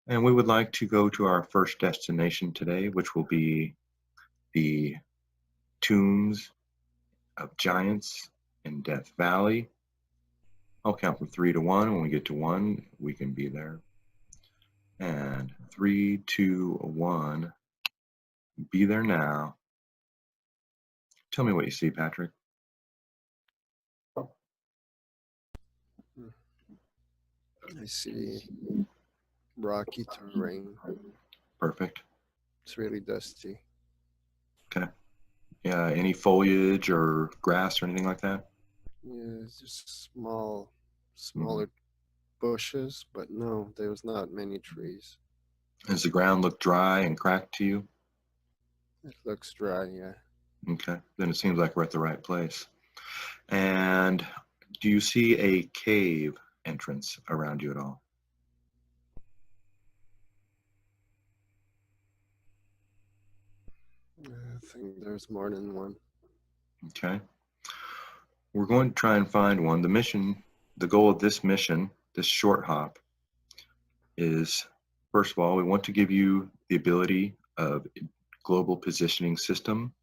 And we would like to go to our first destination today, which will be the tombs of giants in Death Valley. I'll count from 3 to 1. When we get to 1, we can be there. And 3, 2, 1. Be there now. Tell me what you see, Patrick. I see rocky terrain. Perfect. It's really dusty. Okay. Yeah. Any foliage or grass or anything like that? Yeah, it's just Mhm. smaller bushes, but no, there's not many trees. Does the ground look dry and cracked to you? It looks dry, yeah. Okay. Then it seems like we're at the right place. And do you see a cave entrance around you at all? I think there's more than one. Okay. We're going to try and find one. The goal of this mission, this short hop, is first of all, we want to give you the ability of global positioning system.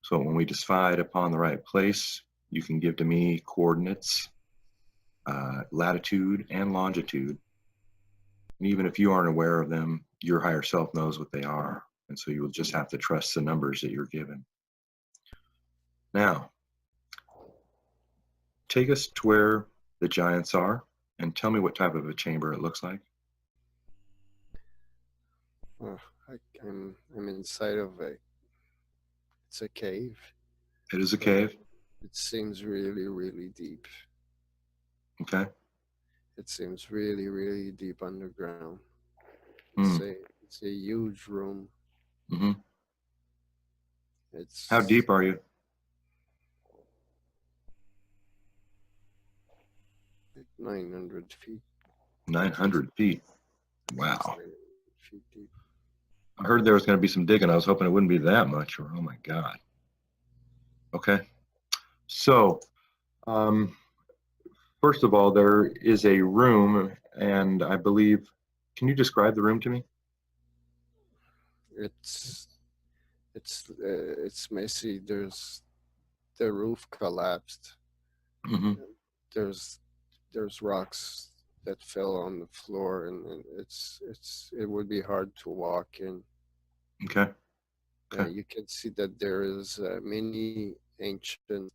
So when we decide upon the right place, you can give to me coordinates, latitude and longitude. And even if you aren't aware of them, your higher self knows what they are. And so you will just have to trust the numbers that you're given. Now, take us to where the giants are and tell me what type of a chamber it looks like. Oh, I'm inside of a. It's a cave, It is a but cave. it seems really deep. Okay. It seems really deep underground. It's Hmm. a it's a huge room. Hmm. How It's deep are you? like 900 feet, at least 900 feet. at least Wow. 900 feet deep. I heard there was going to be some digging. I was hoping it wouldn't be that much. Or, oh my God. Okay. So, um, first of all, there is a room, and I believe, can you describe the room to me? It's it's messy. The roof collapsed. Hmm. There's there's rocks that fell on the floor, and it would be hard to walk in. Okay. Okay. You can see that there is many ancient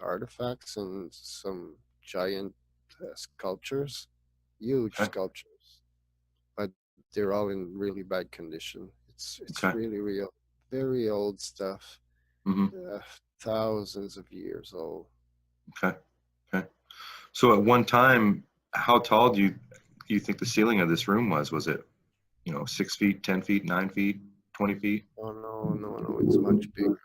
artifacts and some giant sculptures, huge Okay. sculptures, but they're all in really bad condition. It's Okay. really real, very old stuff, Hmm. uh, thousands of years old. Okay. Okay. So at one time, how tall do you think the ceiling of this room was? Was it, 6 feet, 10 feet, 9 feet, 20 feet? Oh no, it's much bigger.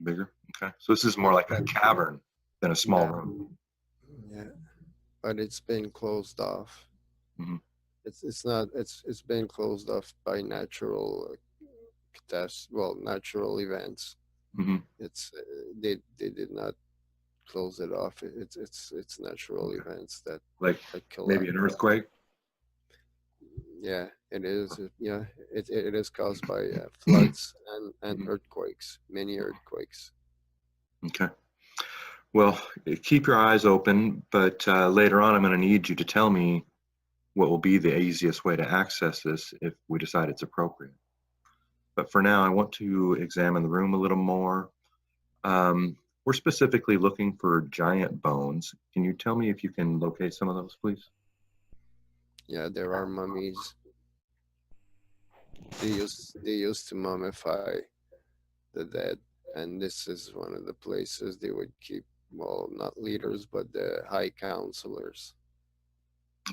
Bigger? Okay. So this is more like a But cavern than a small yeah, room. yeah, but it's been closed off. Hmm. It's not it's been closed off by natural natural events. Hmm. It's they did not close it off. It's natural Okay. events Like that maybe collapse. an earthquake? Yeah, it is. Yeah, it is caused by floods and Mhm. earthquakes, many earthquakes. Okay. Well, keep your eyes open, but later on, I'm going to need you to tell me what will be the easiest way to access this if we decide it's appropriate. But for now, I want to examine the room a little more. We're specifically looking for giant bones. Can you tell me if you can locate some of those, please? Yeah, there are mummies. They used to mummify the dead, and this is one of the places they would keep, well, not leaders, but the high counselors.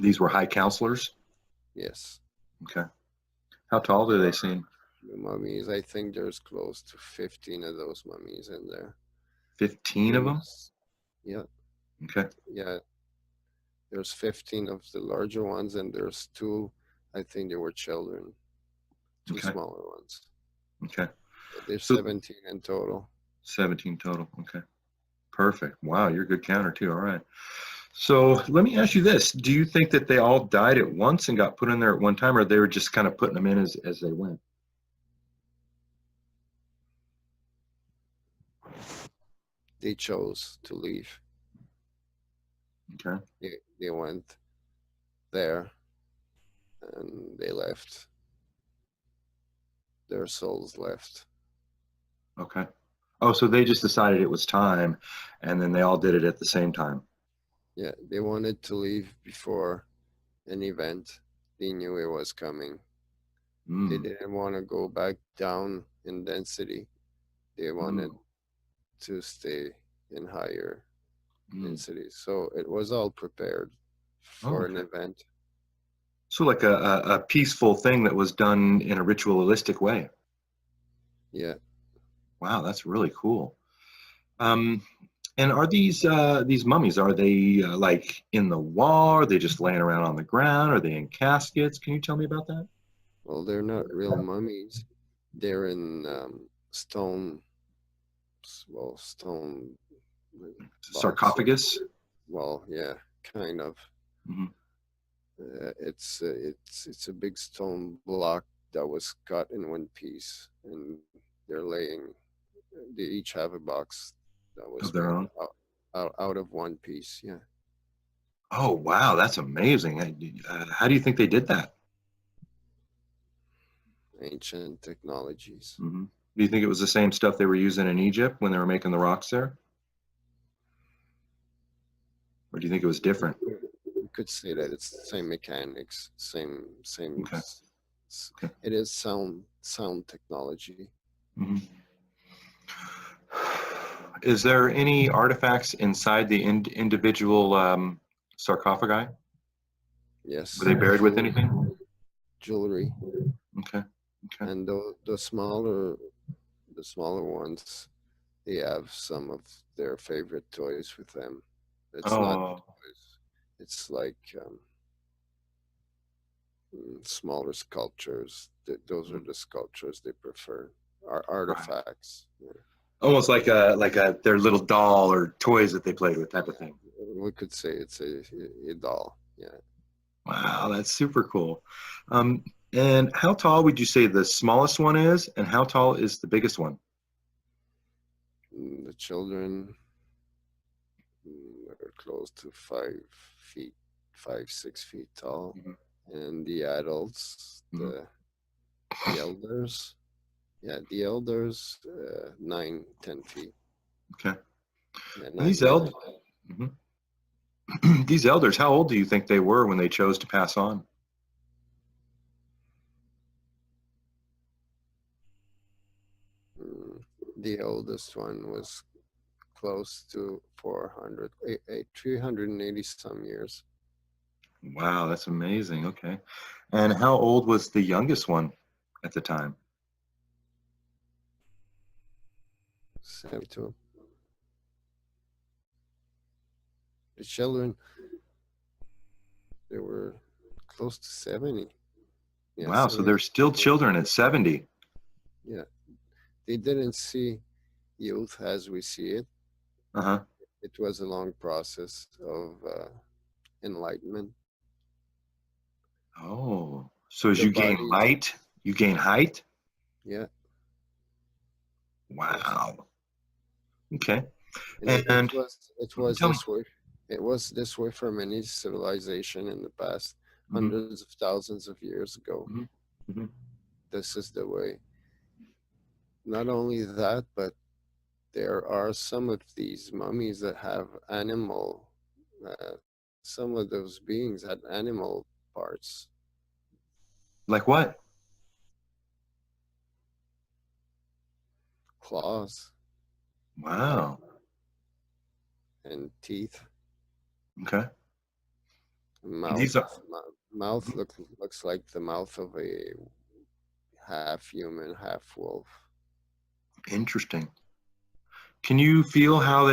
These were high counselors. Yes, Okay. How tall do there they are seem? the mummies. I think there's close to 15 of those mummies in there. 15 of them? Humans. Yeah, Okay. yeah. There's 15 of the larger ones, and there's two. I think they were children, two Okay. smaller ones. Okay. There's So 17 in total. 17 total. Okay. Perfect. Wow, you're a good counter too. All right. So let me ask you this. Do you think that they all died at once and got put in there at one time, or they were just kind of putting them in as they went? They chose to leave. Okay. They went there and they left. Their souls left. Okay. Oh, so they just decided it was time, and then they all did it at the same time. Yeah, they wanted to leave before an event. They knew it was coming. They Mm, didn't want to go back down in density. They mm, wanted to stay in higher mm. density. So it was all prepared Oh, for an okay. event. So like a peaceful thing that was done in a ritualistic way. Yeah, Wow, that's really cool. Um, and are these mummies? Are they like in the wall? Are they just laying around on the ground? Are they in caskets? Can you tell me about that? well, they're not real mummies. They're in stone boxes. Sarcophagus. Well, yeah, kind of. Hmm. It's a big stone block that was cut in one piece, and they're laying. They each have a box that Of was their made own. out of one piece. Yeah, Oh, wow, that's amazing. How do you think they did that? ancient technologies. Hmm. Do you think it was the same stuff they were using in Egypt when they were making the rocks there, or do you think it was different? You could say that it's the same mechanics, same. Okay. Okay. It is sound technology. Hmm. Is there any artifacts inside the individual sarcophagi? Were they Yes, buried with anything? jewelry, Okay. Okay. and the smaller ones, they have some of their favorite toys with them. It's not Oh, toys. It's like smaller sculptures. Those are mm, the sculptures they prefer. right. Artifacts. Yeah. Almost like a their little doll or toys that they played with type of thing. We could say it's a doll. Yeah. Wow, that's super cool. Um, and how tall would you say the smallest one is, and how tall is the biggest one? The children are close to 5 feet, 5, 6 feet tall, Hmm. and the adults, Hmm. the elders, yeah, the elders, 9, 10 feet. Okay. Yeah, And these nine. mhm. These elders, how old do you think they were when they chose to pass on? Mm, the oldest one was close to 380 some years. Wow, that's amazing. Okay. And how old was the youngest one at the time? 72. The children, they were close to 70. Yeah, Wow, so 70. they're still children at 70. Yeah, they didn't see youth as we see it. Uh-huh. It was a long process of enlightenment. Oh, so as The you gain bodies, light, you gain height? yeah, yes, Wow. Okay. and And it was tell me. this way. It was this way for many civilization in the past, Mhm, hundreds of thousands of years ago. mhm, mhm. This is the way. Not only that, but there are some of these mummies that have animal. Some of those beings had animal parts, Like what? claws Wow. and teeth, Okay. And mouth. these are Mouth looks like the mouth of a half human, half wolf. interesting. Can you feel how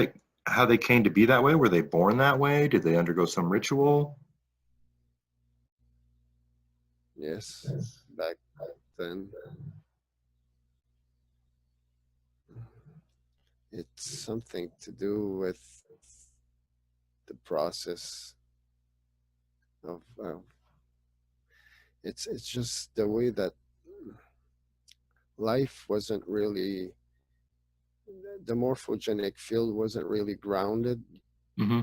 they came to be that way? Were they born that way? Did they undergo some ritual? Yes, back then it's something to do with the process of it's just the way that life wasn't really, the morphogenic field wasn't really grounded Mm-hmm.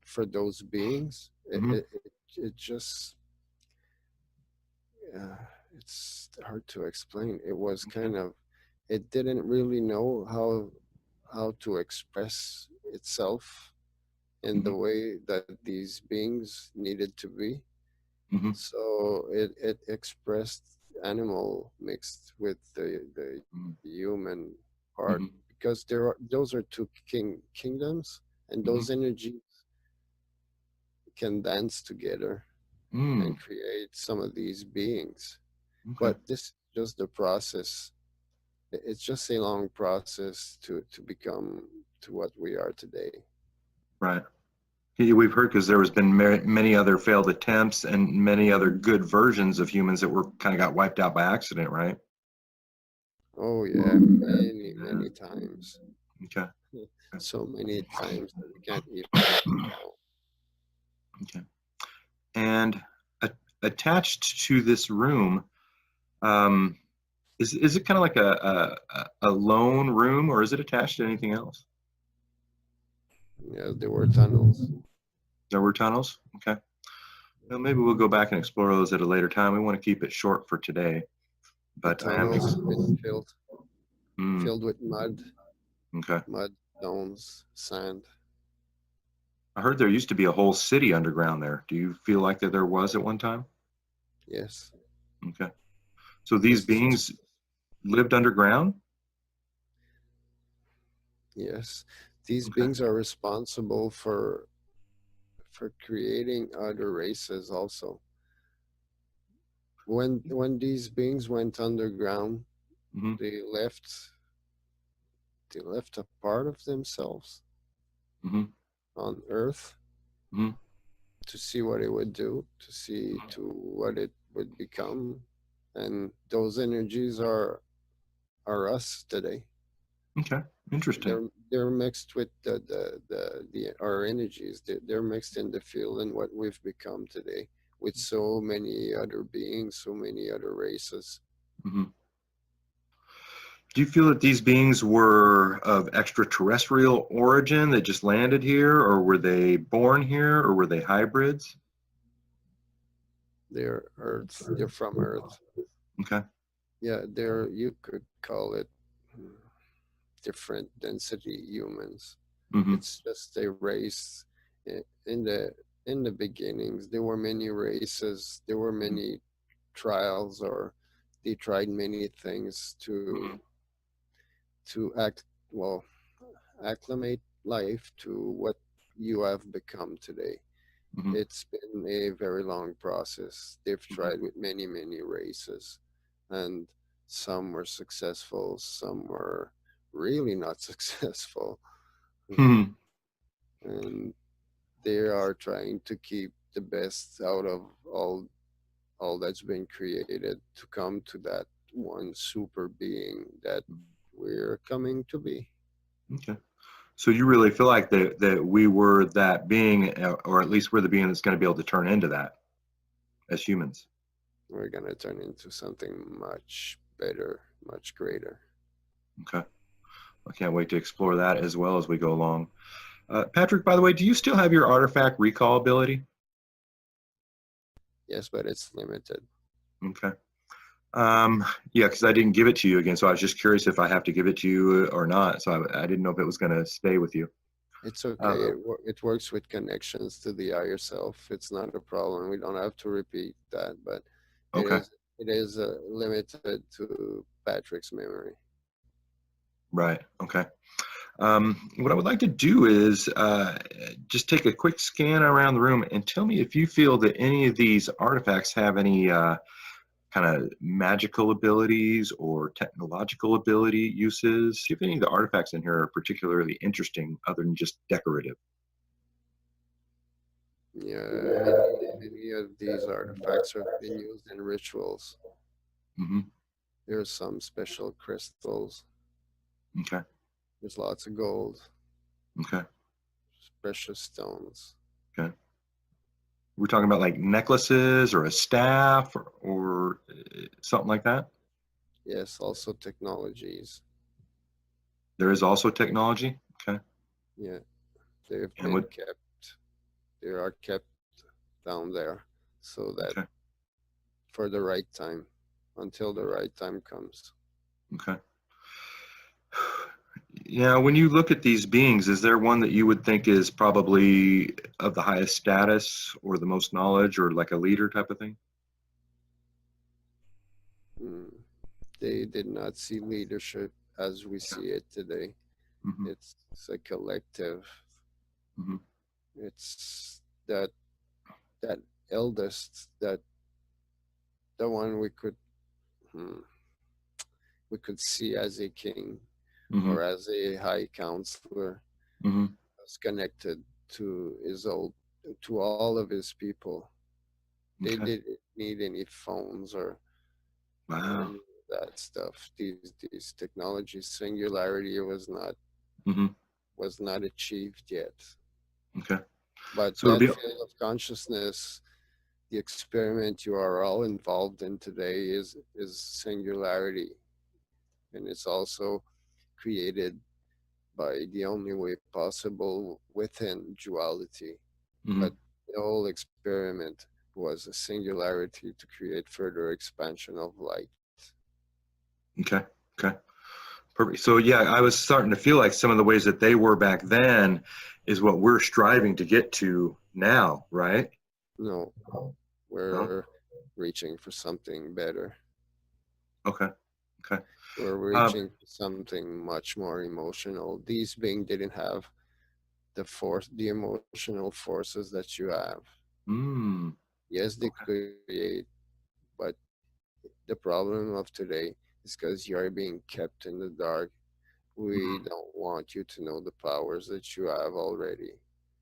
for those beings. Mm-hmm. It just it's hard to explain. It was Okay. kind of, it didn't really know how to express itself in Mm-hmm. the way that these beings needed to be. Mm-hmm. So it expressed animal mixed with the human part, Mm-hmm. because those are two kingdoms, and Mm-hmm. those energies can dance together Mm. and create some of these beings. Okay. But this is just the process. It's just a long process to become to what we are today. Right. Yeah, we've heard because there has been many other failed attempts and many other good versions of humans that were kind of got wiped out by accident, right? Oh yeah, many times. Okay. So many times that we can't even count. Okay. And a- attached to this room, um, is it kind of like a lone room, or is it attached to anything else? Yeah, there were tunnels. There were tunnels. Okay. Well, maybe we'll go back and explore those at a later time. We want to keep it short for today, The but I am. tunnels with Mm, filled with okay. mud, stones, sand. I heard there used to be a whole city underground there. Do you feel like that there was at one time? Yes, Okay. So these it's just beings lived underground? yes. These Okay. beings are responsible for creating other races also. When these beings went underground, Mm-hmm. they left a part of themselves Mm-hmm. on Earth Mm-hmm. to see what it would do, to see to what it would become, and those energies are us today. Okay. Interesting. They're mixed with our energies. They're mixed in the field and what we've become today, with so many other beings, so many other races. Mm-hmm. Do you feel that these beings were of extraterrestrial origin that just landed here, or were they born here, or were they hybrids? They're Earth. They're from Earth. Okay. Yeah, they're, you could call it, hmm, different density humans. Mm-hmm. It's just a race. In the beginnings, there were many races. There were Mm-hmm. many trials, or they tried many things Mm-hmm. to act well, acclimate life to what you have become today. Mm-hmm. It's been a very long process. They've Okay. tried with many races, and some were successful, some were really not successful. Hmm. And they are trying to keep the best out of all that's been created to come to that one super being that we're coming to be. Okay. So you really feel like that we were that being, or at least we're the being that's going to be able to turn into that as humans. We're gonna turn into something much better, much greater. Okay. I can't wait to explore that as well as we go along. Patrick, by the way, do you still have your artifact recall ability? Yes, but it's limited. Okay. Um, yeah, because I didn't give it to you again, so I was just curious if I have to give it to you or not. So I didn't know if it was going to stay with you. It's okay. Uh, It works with connections to the higher self. It's not a problem. We don't have to repeat that, but it okay. is it is limited to Patrick's memory. Right. Okay. What I would like to do is just take a quick scan around the room and tell me if you feel that any of these artifacts have any kind of magical abilities or technological ability uses. See if any of the artifacts in here are particularly interesting other than just decorative. Yeah, any of these artifacts have been used in rituals. Hmm. There's some special crystals. Okay. There's lots of gold. Okay. precious stones. Okay. We're talking about like necklaces or a staff or something like that. Yes, also technologies. There is also technology. Okay. Yeah, they've And been what? kept. They are kept down there so that Okay. for the right time, until the right time comes. Okay. Yeah. When you look at these beings, is there one that you would think is probably of the highest status or the most knowledge or like a leader type of thing? Mm. They did not see leadership as we Okay. see it today. Hmm. It's a collective. Hmm. It's that eldest, that the one hmm, we could see as a king Hmm. or as a high counselor, Hmm. was connected to his old to all of his people. They Okay. didn't need any phones or Wow. any of that stuff. These technologies, singularity Hmm. was not achieved yet. Okay. But So it'll that be. field of consciousness, the experiment you are all involved in today is singularity, and it's also created by the only way possible within duality. Hmm. But the whole experiment was a singularity to create further expansion of light. Okay. Okay. Perfect. So yeah, I was starting to feel like some of the ways that they were back then is what we're striving to get to now, right? No, No? we're reaching for something better. Okay. Okay. We're Um, reaching for something much more emotional. These beings didn't have the emotional forces that you have. mm, Yes, they okay. create, but the problem of today is because you are being kept in the dark. We Mm-hmm. don't want you to know the powers that you have already.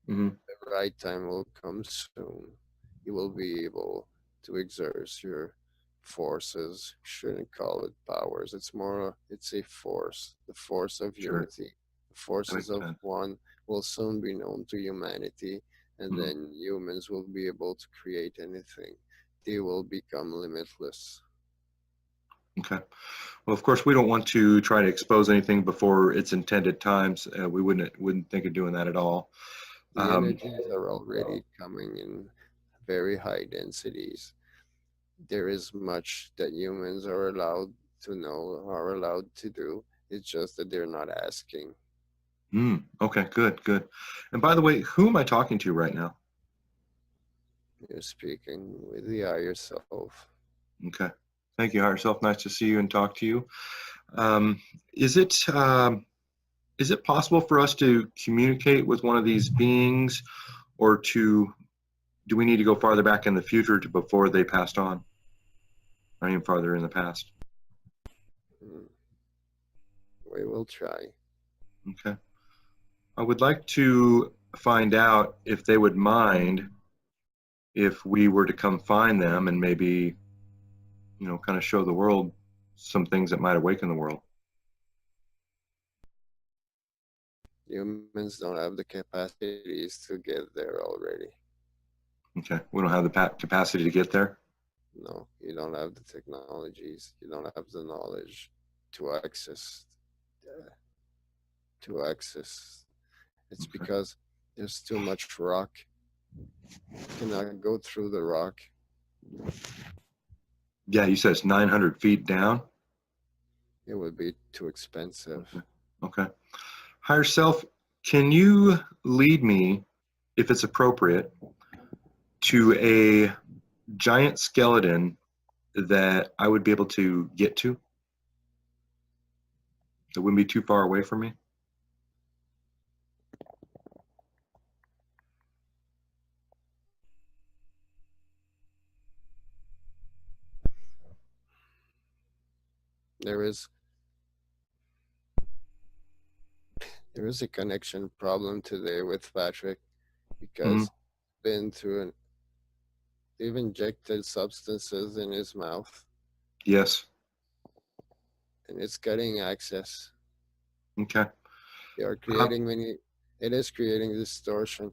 Mm-hmm. The right time will come soon. You will be able to exert your forces. Shouldn't call it powers. It's a force. The force of Sure. unity. The That forces makes of sense. one will soon be known to humanity, and Mm-hmm. then humans will be able to create anything. They will become limitless. Okay. Well, of course, we don't want to try to expose anything before its intended times. We wouldn't think of doing that at all. The Um, energies are already coming in very high densities. There is much that humans are allowed to know, are allowed to do. It's just that they're not asking. okay. Good. Good. And by the way, who am I talking to right now? You're speaking with the higher self. Okay. Thank you, higher self. Nice to see you and talk to you. Um, is it is it possible for us to communicate with one of these beings, or to do we need to go farther back in the future to before they passed on, or even farther in the past? Mm, we will try. Okay. I would like to find out if they would mind if we were to come find them and maybe, kind of show the world some things that might awaken the world. Humans don't have the capacities to get there already. Okay. We don't have the capacity to get there. No, you don't have the technologies. You don't have the knowledge to uh, access. It's Okay. because there's too much rock. You cannot go through the rock. Yeah, you said it's 900 feet down. It would be too expensive. Okay. Okay. Higher self, can you lead me, if it's appropriate, to a giant skeleton that I would be able to get to? It wouldn't be too far away from me. There is there is a connection problem today with Patrick Hmm. because been through an they've injected substances in his mouth Yes. and it's getting access. Okay. They are Um, creating many. it is creating distortion.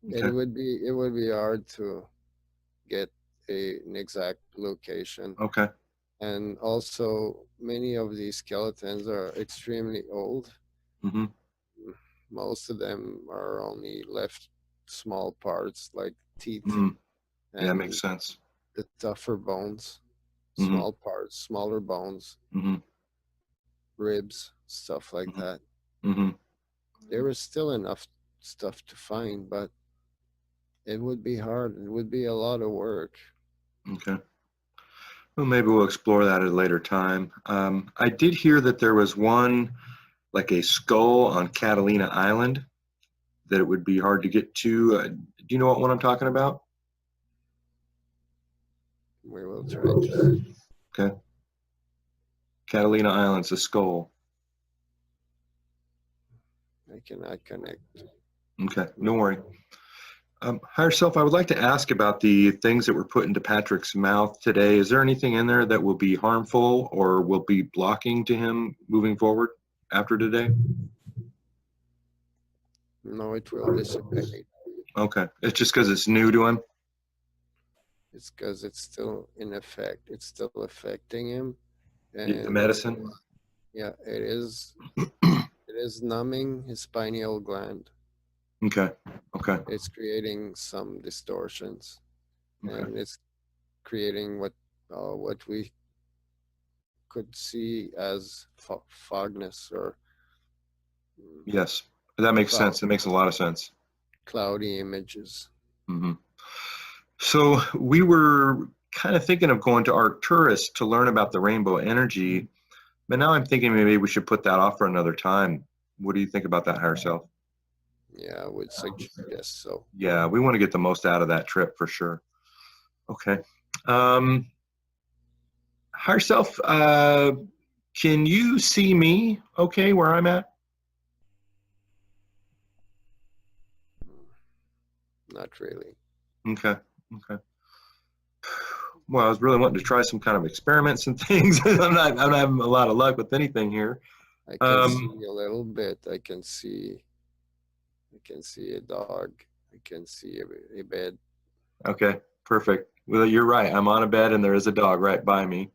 Okay. It would be hard to get an exact location. Okay. And also, many of these skeletons are extremely old. Mm-hmm. Most of them are only left small parts like teeth Mm-hmm. Yeah, makes and sense. the tougher bones, Mm-hmm. small parts, smaller bones, Mm-hmm. ribs, stuff like Mm-hmm. that. Mm-hmm. There is still enough stuff to find, but it would be hard. It would be a lot of work. Okay. Well, maybe we'll explore that at a later time. I did hear that there was one, like a skull on Catalina Island, that it would be hard to get to. Do you know what one I'm talking about? We will try to see. Okay. Catalina Island's a skull. I cannot connect. Okay, no worry. Higher self, I would like to ask about the things that were put into Patrick's mouth today. Is there anything in there that will be harmful or will be blocking to him moving forward after today? No, it will dissipate. Okay, it's just because it's new to him. It's because it's still in effect. It's still affecting him, The and medicine. yeah, it is numbing his pineal gland. Okay, okay, It's creating some distortions, okay. and it's creating what we could see as fogness or mm, Yes, that makes cloud, sense. That makes a lot of sense. cloudy images. Hmm. So we were kind of thinking of going to Arcturus to learn about the rainbow energy, but now I'm thinking maybe we should put that off for another time. What do you think about that, higher self? Yeah, I would suggest so. Yeah, we want to get the most out of that trip for sure. Okay. Um, Higher self, can you see me okay where I'm at? Mm, not really. Okay. Okay. Well, I was really wanting to try some kind of experiments and things. I'm not having a lot of luck with anything here. I can Um, see a little bit. I can see a dog. I can see a bed. okay, perfect. Well, you're right. I'm on a bed and there is a dog right by me.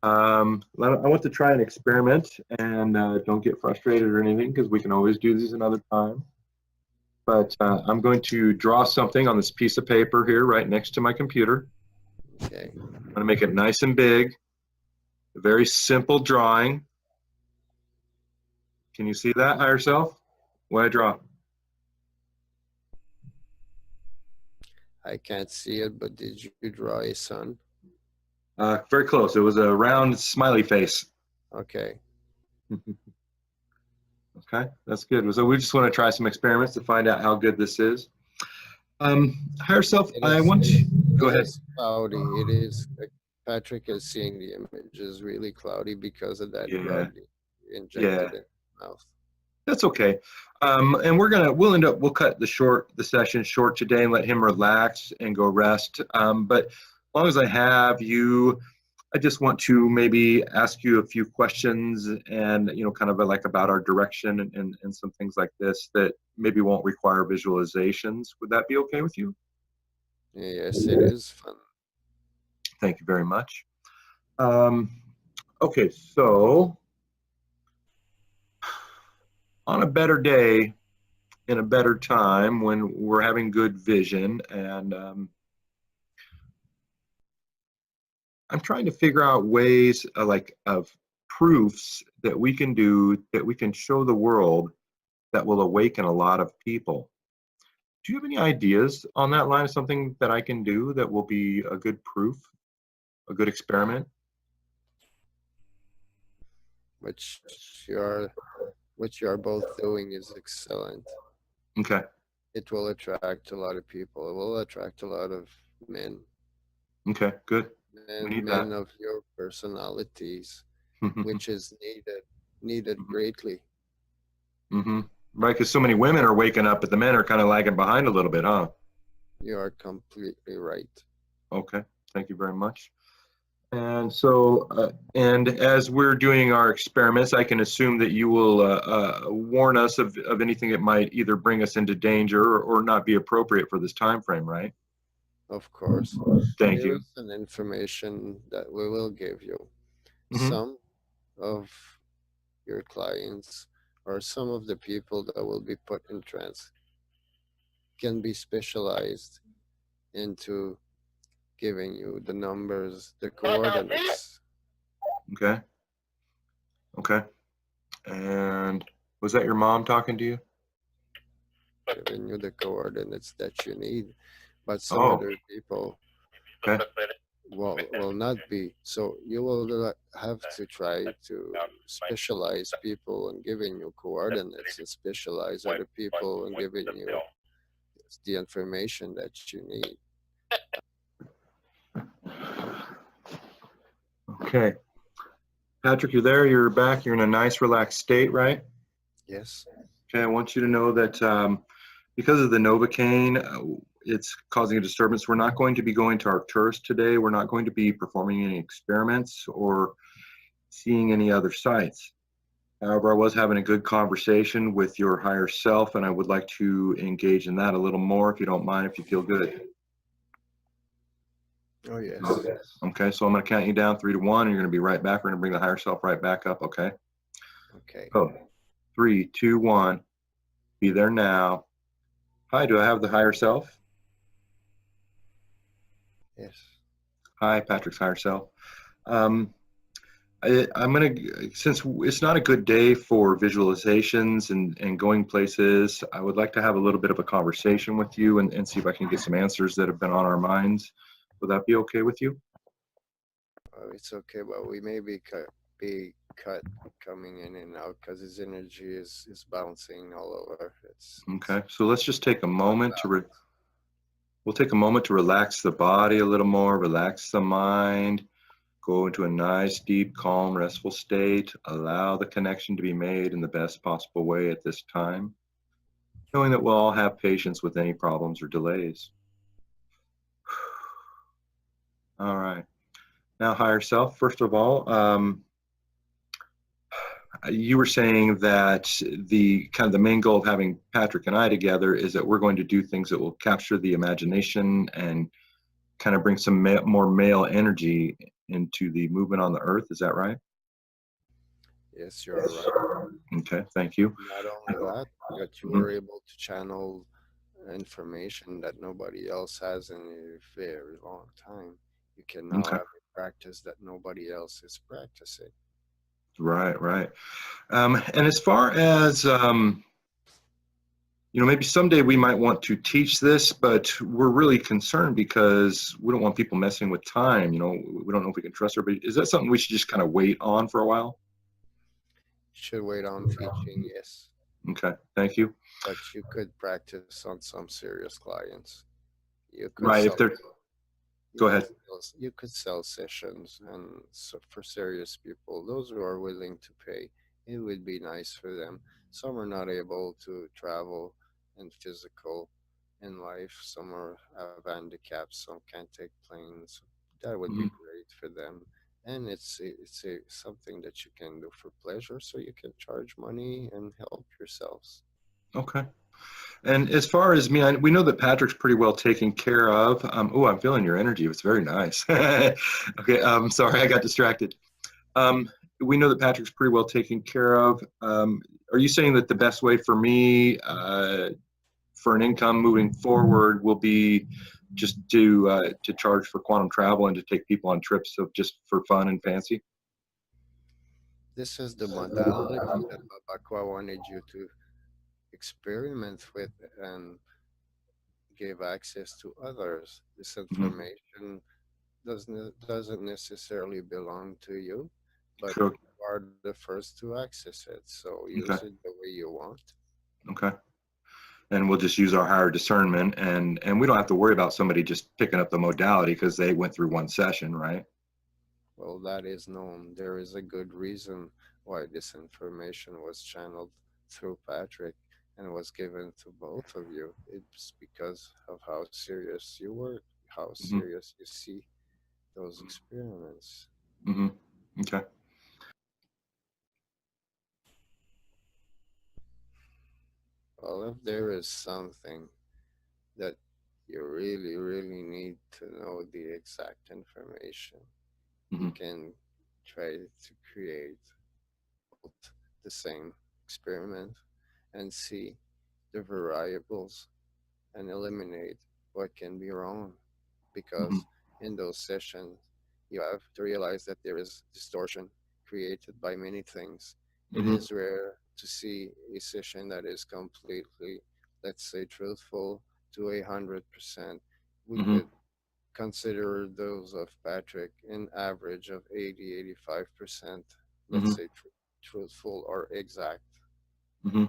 I want to try an experiment and don't get frustrated or anything because we can always do these another time. But I'm going to draw something on this piece of paper here right next to my computer. Okay. I'm going to make it nice and big, a very simple drawing. Can you see that, higher self? What I draw? I can't see it, but did you draw a sun? Very close. It was a round smiley face. Okay. Okay, that's good. So we just want to try some experiments to find out how good this is. Higher self, It I is want to go it ahead. is cloudy. It is Patrick is seeing the images really cloudy because of that Yeah, drug yeah, injected in the mouth. that's okay. And we'll cut the session short today and let him relax and go rest. But as long as I have you, I just want to maybe ask you a few questions and, kind of like about our direction and some things like this that maybe won't require visualizations. Would that be okay with you? Yes, it is fun. Thank you very much. Um, okay, so on a better day, in a better time when we're having good vision and I'm trying to figure out ways of proofs that we can do that we can show the world that will awaken a lot of people. Do you have any ideas on that line of something that I can do that will be a good proof, a good experiment? Which you are what you are both doing is excellent. Okay. It will attract a lot of people. It will attract a lot of men, Okay, good. We men, need men that. of your personalities, Hmm. which is needed greatly. Hmm. Right, because so many women are waking up, but the men are kind of lagging behind a little bit, huh? You are completely right. Okay, thank you very much. And as we're doing our experiments, I can assume that you will warn us of anything that might either bring us into danger or not be appropriate for this time frame, right? Of course, Thank there you. is an information that we will give you. Hmm. Some of your clients or some of the people that will be put in trance can be specialized into giving you the numbers, the coordinates, Okay. Okay. And was that your mom talking to you? giving you the coordinates that you need. But some Oh, other people okay. will not be. So you will have to try to specialize people and giving you coordinates and specialize other people and giving you the information that you need. Okay. Patrick, you're there. You're back. You're in a nice, relaxed state, right? Yes. Okay. I want you to know that because of the novocaine, it's causing a disturbance. We're not going to be going to Arcturus today. We're not going to be performing any experiments or seeing any other sites. However, I was having a good conversation with your higher self, and I would like to engage in that a little more if you don't mind, if you feel good. Oh, yes. Okay, so I'm going to count you down 3 to 1, and you're going to be right back. We're going to bring the higher self right back up. Okay. Okay. So 3, 2, 1. Be there now. Hi, do I have the higher self? Yes. Hi, Patrick's higher self. Um, I'm going to, since it's not a good day for visualizations and going places, I would like to have a little bit of a conversation with you and see if I can get some answers that have been on our minds. Would that be okay with you? It's okay, but we may be cut coming in and out because his energy is bouncing all over. It's Okay, so let's just take a not moment to balanced. we'll take a moment to relax the body a little more, relax the mind, go into a nice, deep, calm, restful state. Allow the connection to be made in the best possible way at this time, knowing that we'll all have patience with any problems or delays. All right. Now, higher self, first of all, you were saying that the kind of the main goal of having Patrick and I together is that we're going to do things that will capture the imagination and kind of bring some more male energy into the movement on the earth. Is that right? Yes, you're right. Okay, thank you. Not only that, but you were Mhm. able to channel information that nobody else has in a very long time. You can now Okay, have a practice that nobody else is practicing. right, right. And as far as maybe someday we might want to teach this, but we're really concerned because we don't want people messing with time. We don't know if we can trust everybody. Is that something we should just kind of wait on for a while? Should wait on teaching, yes, Okay, thank you. but you could practice on some serious clients. You could Right, if sell they're, go ahead. you could sell sessions, and so for serious people, those who are willing to pay, it would be nice for them. Some are not able to travel and physical in life. Some have handicaps. Some can't take planes. That would be Mhm. great for them. And it's something that you can do for pleasure, so you can charge money and help yourselves. Okay. And as far as me, we know that Patrick's pretty well taken care of. Oh, I'm feeling your energy. It's very nice. Okay, sorry, I got distracted. Um, we know that Patrick's pretty well taken care of. Are you saying that the best way for me for an income moving forward will be just to charge for quantum travel and to take people on trips of just for fun and fancy? This is the modality that Babakwa wanted you to experiment with and give access to others. This Mm-hmm. information doesn't necessarily belong to you, but Sure. you are the first to access it. So use Okay. it the way you want. Okay. And we'll just use our higher discernment, and we don't have to worry about somebody just picking up the modality because they went through one session, right? Well, that is known. There is a good reason why this information was channeled through Patrick and was given to both of you. It's because of how serious you were, how Hmm. serious you see those experiments. Hmm. Okay. Well, if there is something that you really, really need to know the exact information, you Hmm. can try to create both the same experiment and see the variables and eliminate what can be wrong. Hmm. Because in those sessions, you have to realize that there is distortion created by many things. It Hmm. is rare to see a session that is completely, let's say, truthful to 100%. We Hmm. could consider those of Patrick an average of 80, 85%, let's Hmm. say, truthful or exact. Hmm.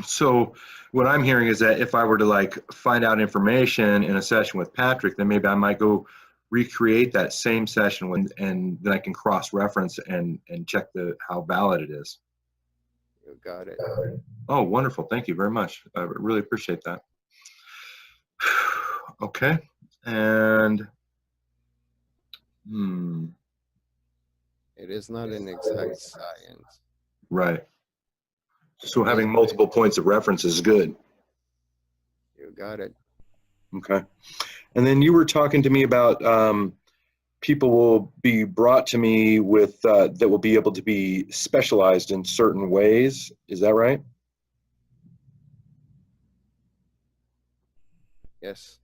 So what I'm hearing is that if I were to like find out information in a session with Patrick, then maybe I might go recreate that same session with, and then I can cross reference and check the how valid it is. You got it. Oh, wonderful. Thank you very much. I really appreciate that. Okay. And hmm, It is not an exact science. right. So It is having multiple points of reference is good. You got it. Okay. And then you were talking to me about people will be brought to me with that will be able to be specialized in certain ways. Is that right? Yes.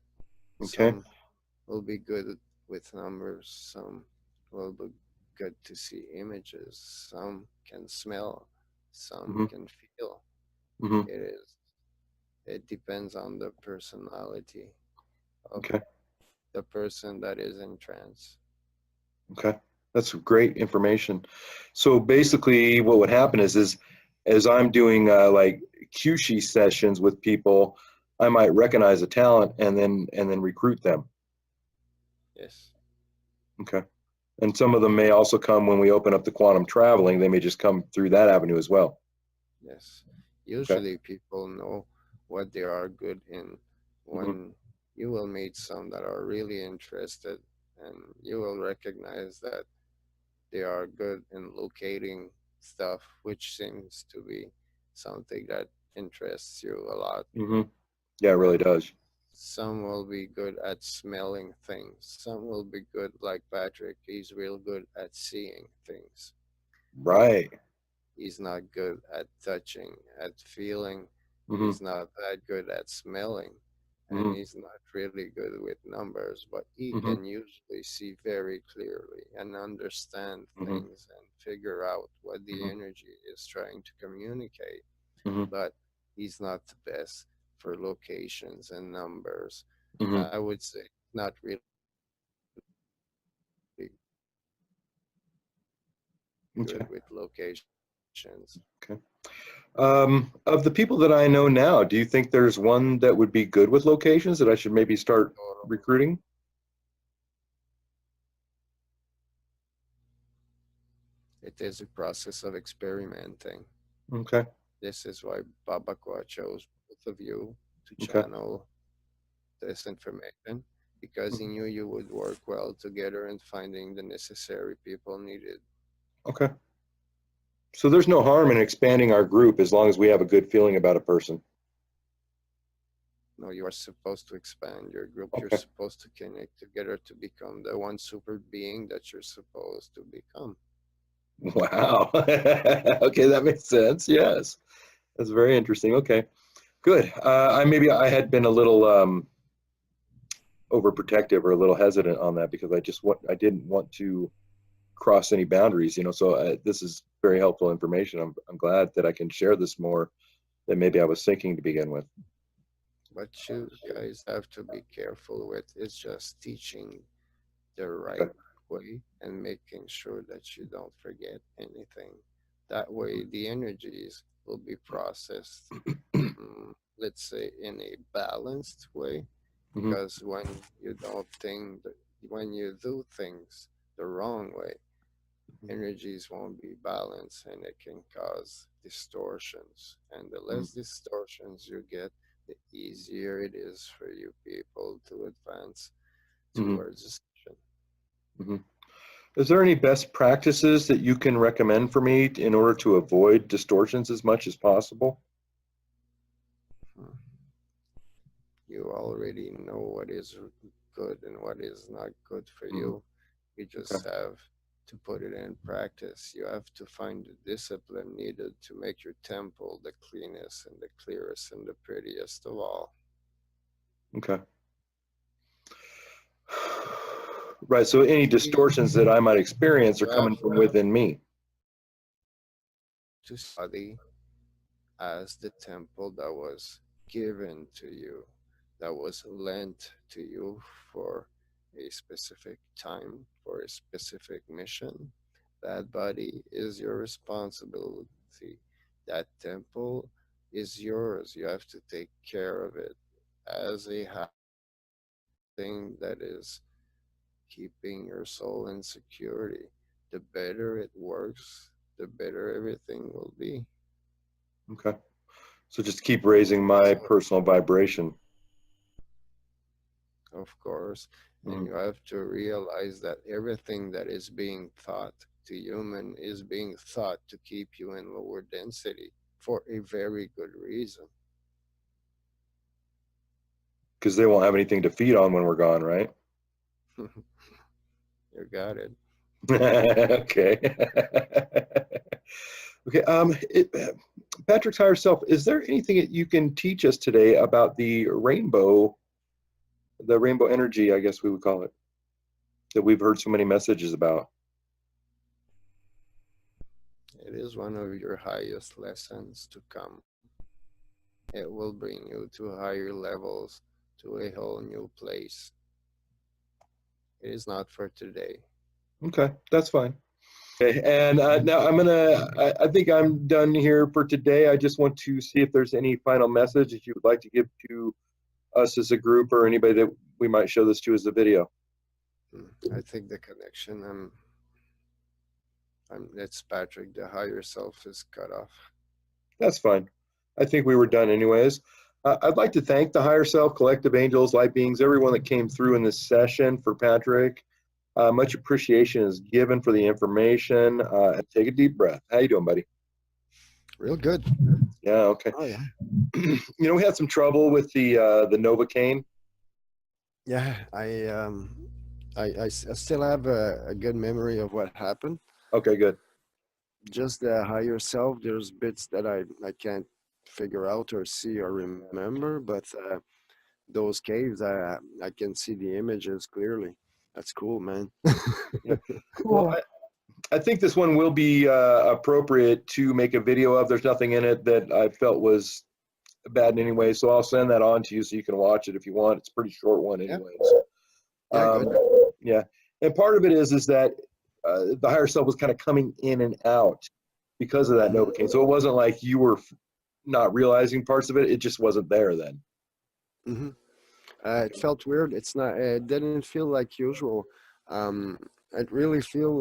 Okay. Some will be good with numbers. Some will be good to see images. Some can smell. Some Hmm. can feel. Hmm. It is. It depends on the personality of Okay. the person that is in trance. Okay. That's great information. So basically, what would happen is as I'm doing like QSHE sessions with people, I might recognize a talent and then recruit them. Yes. Okay. And some of them may also come when we open up the quantum traveling. They may just come through that avenue as well. Yes. Okay. Usually people know what they are good in Hmm. when you will meet some that are really interested, and you will recognize that they are good in locating stuff, which seems to be something that interests you a lot. Hmm. Yeah, it really And does. some will be good at smelling things. Some will be good, like Patrick. He's real good at seeing things. But Right. he's not good at touching, at feeling. Hmm. He's not that good at smelling. And Hmm. he's not really good with numbers, but he Hmm. can usually see very clearly and understand Hmm. things and figure out what the Hmm. energy is trying to communicate. Hmm. But he's not the best for locations and numbers. Hmm. I would say not really good with locations. Okay. Okay. Of the people that I know now, do you think there's one that would be good with locations that I should maybe start recruiting? It is a process of experimenting. Okay. This is why Babakwa chose both of you to Okay. channel this information, because he Mhm. knew you would work well together in finding the necessary people needed. Okay. So there's no harm in expanding our group as long as we have a good feeling about a person. No, you are supposed to expand your group. You're Okay. supposed to connect together to become the one super being that you're supposed to become. Wow. Okay, that makes sense. Yes. That's very interesting. Okay. Good. I maybe I had been a little overprotective or a little hesitant on that because I didn't want to cross any boundaries, so this is very helpful information. I'm glad that I can share this more than maybe I was thinking to begin with. What you guys have to be careful with is just teaching the right Okay. way and making sure that you don't forget anything. That way, the energies will be processed, let's say, in a balanced way. Hmm. Because you don't think, when you do things the wrong way, energies won't be balanced and it can cause distortions. And the Hmm. less distortions you get, the easier it is for you people to advance Hmm. towards the session. Hmm. Is there any best practices that you can recommend for me in order to avoid distortions as much as possible? Hmm. You already know what is good and what is not good for Hmm. you. You Okay. just have to put it in practice. You have to find the discipline needed to make your temple the cleanest and the clearest and the prettiest of all. Okay. Right. So any distortions that I might experience are You have coming from within me. to study as the temple that was given to you, that was lent to you for a specific time, for a specific mission. That body is your responsibility. That temple is yours. You have to take care of it as a thing that is keeping your soul in security. The better it works, the better everything will be. Okay. So just keep raising my So, personal vibration. of course, and Mhm. you have to realize that everything that is being thought to human is being thought to keep you in lower density for a very good reason. Because they won't have anything to feed on when we're gone, right? You got it. Okay. Okay. Patrick's higher self, is there anything that you can teach us today about the rainbow energy, I guess we would call it, that we've heard so many messages about? It is one of your highest lessons to come. It will bring you to higher levels, to a whole new place. It is not for today. Okay, that's fine. Okay, and now I think I'm done here for today. I just want to see if there's any final message that you would like to give to us as a group or anybody that we might show this to as a video. I think the connection, it's Patrick, the higher self is cut off. That's fine. I think we were done anyways. I'd like to thank the higher self, collective angels, light beings, everyone that came through in this session for Patrick. Much appreciation is given for the information. Take a deep breath. How you doing, buddy? Real good. Yeah, okay. Oh yeah. We had some trouble with the novocaine. Yeah, I still have a good memory of what happened. Okay, good. Just the higher self, there's bits that I can't figure out or see or remember, but those caves, I can see the images clearly. That's cool, man. Yeah. Well, I think this one will be appropriate to make a video of. There's nothing in it that I felt was bad in any way, so I'll send that on to you so you can watch it if you want. It's a pretty short one, Yeah, anyways. yeah, good. Yeah, and part of it is that the higher self was kind of coming in and out because of that Mhm, novocaine. So it wasn't like you were not realizing parts of it; it just wasn't there then. mhm. It felt weird. It's not. It didn't feel like usual. Um, it really feel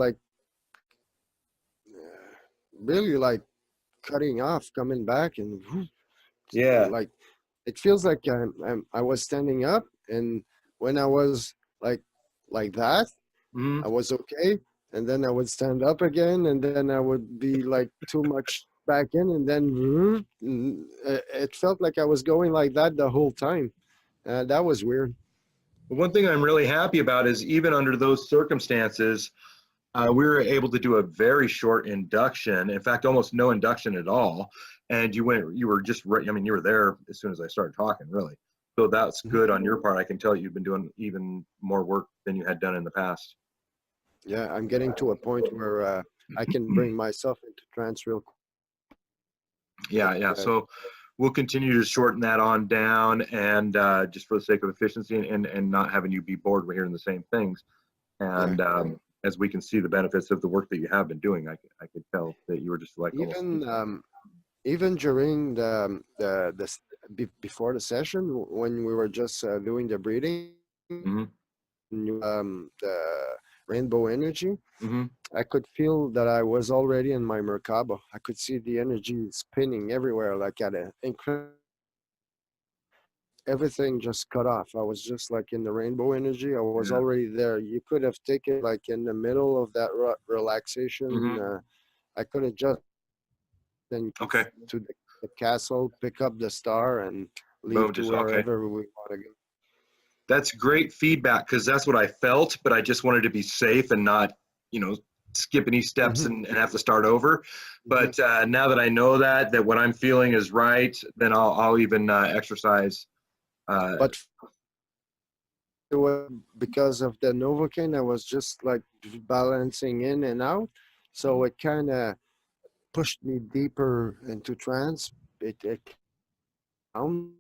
really like cutting off, coming back, and Yeah. like it feels like I was standing up, and when I was like that, Hmm. I was okay, and then I would stand up again, and then I would be like too much back in, and then it felt like I was going like that the whole time. That was weird. One thing I'm really happy about is even under those circumstances, we were able to do a very short induction. In fact, almost no induction at all. And you were just right. I mean, you were there as soon as I started talking, really. So that's Mhm. good on your part. I can tell you've been doing even more work than you had done in the past. Yeah, I'm getting to a point where I can bring myself into trance real quick. Yeah, yeah. So we'll continue to shorten that on down, and just for the sake of efficiency and not having you be bored with hearing the same things. Yeah, And as we can see the benefits of the work that you have been doing, I could tell that you were just like almost. even even during before the session when we were just doing the breathing, Hmm. the rainbow energy, Hmm. I could feel that I was already in my Merkaba. I could see the energy spinning everywhere, like at an incredible. everything just cut off. I was just like in the rainbow energy. I was Yeah. already there. You could have taken like in the middle of that relaxation. Hmm. I could have just then Okay. to the castle, pick up the star, and leave Boom. to Just okay. wherever we want to go. That's great feedback because that's what I felt, but I just wanted to be safe and not, you know, skip any steps Hmm. and have to start over. Hmm. But now that I know that what I'm feeling is right, then I'll even exercise. Uh, But because of the novocaine, I was just like balancing in and out, so it kind of pushed me deeper into trance. It down.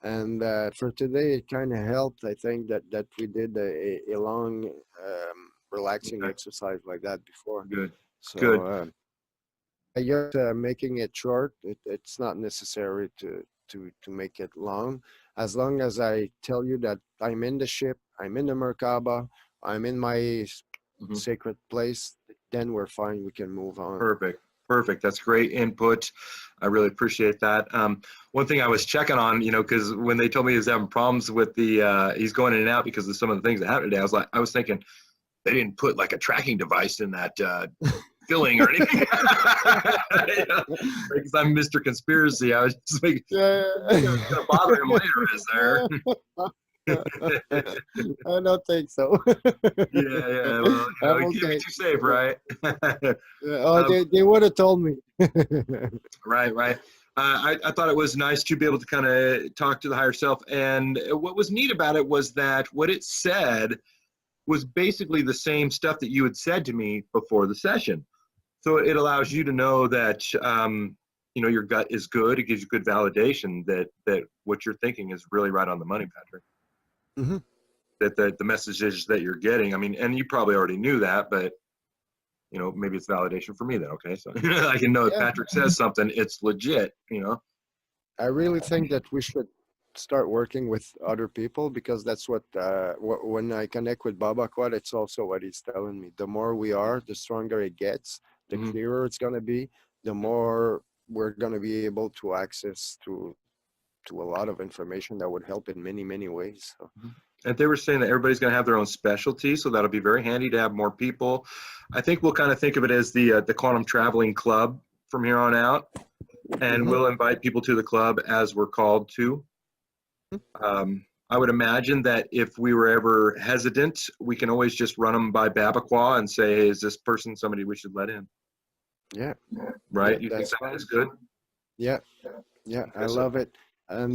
And for today, it kind of helped. I think that we did a long, relaxing okay. exercise like that before. Good. So Good. I just making it short. It's not necessary to make it long. As long as I tell you that I'm in the ship, I'm in the Merkaba, I'm in my Mhm. sacred place, then we're fine. We can move on. Perfect. Perfect. That's great input. I really appreciate that. One thing I was checking on, you know, because when they told me he was having problems with the, he's going in and out because of some of the things that happened today, I was thinking they didn't put like a tracking device in that filling or anything. You know, because I'm Mr. Conspiracy. I was just like, Yeah. it's gonna bother him later, is there? I don't think so. Yeah, yeah. Well, you know, I'm you can't be okay. too safe, right? Oh, um, they would have told me. right, right. I thought it was nice to be able to kind of talk to the higher self. And what was neat about it was that what it said was basically the same stuff that you had said to me before the session. So it allows you to know that you know your gut is good. It gives you good validation that what you're thinking is really right on the money, Patrick. Hmm. That the messages that you're getting. I mean, and you probably already knew that, but you know maybe it's validation for me then. Okay, so I can know if Yeah, Patrick says something, it's legit. You know. I really think that we should start working with other people because that's what when I connect with Baba Quad, it's also what he's telling me. The more we are, the stronger it gets, the Mm-hmm. clearer it's gonna be, the more we're gonna be able to access to a lot of information that would help in many many ways. So. And they were saying that everybody's going to have their own specialty, so that'll be very handy to have more people. I think we'll kind of think of it as the quantum traveling club from here on out, and Hmm. we'll invite people to the club as we're called to. I would imagine that if we were ever hesitant, we can always just run them by Babaqua and say, "Is this person somebody we should let in?" Yeah, Right? You think that's that is fine. good? Yeah, yeah, I Okay, so love it. And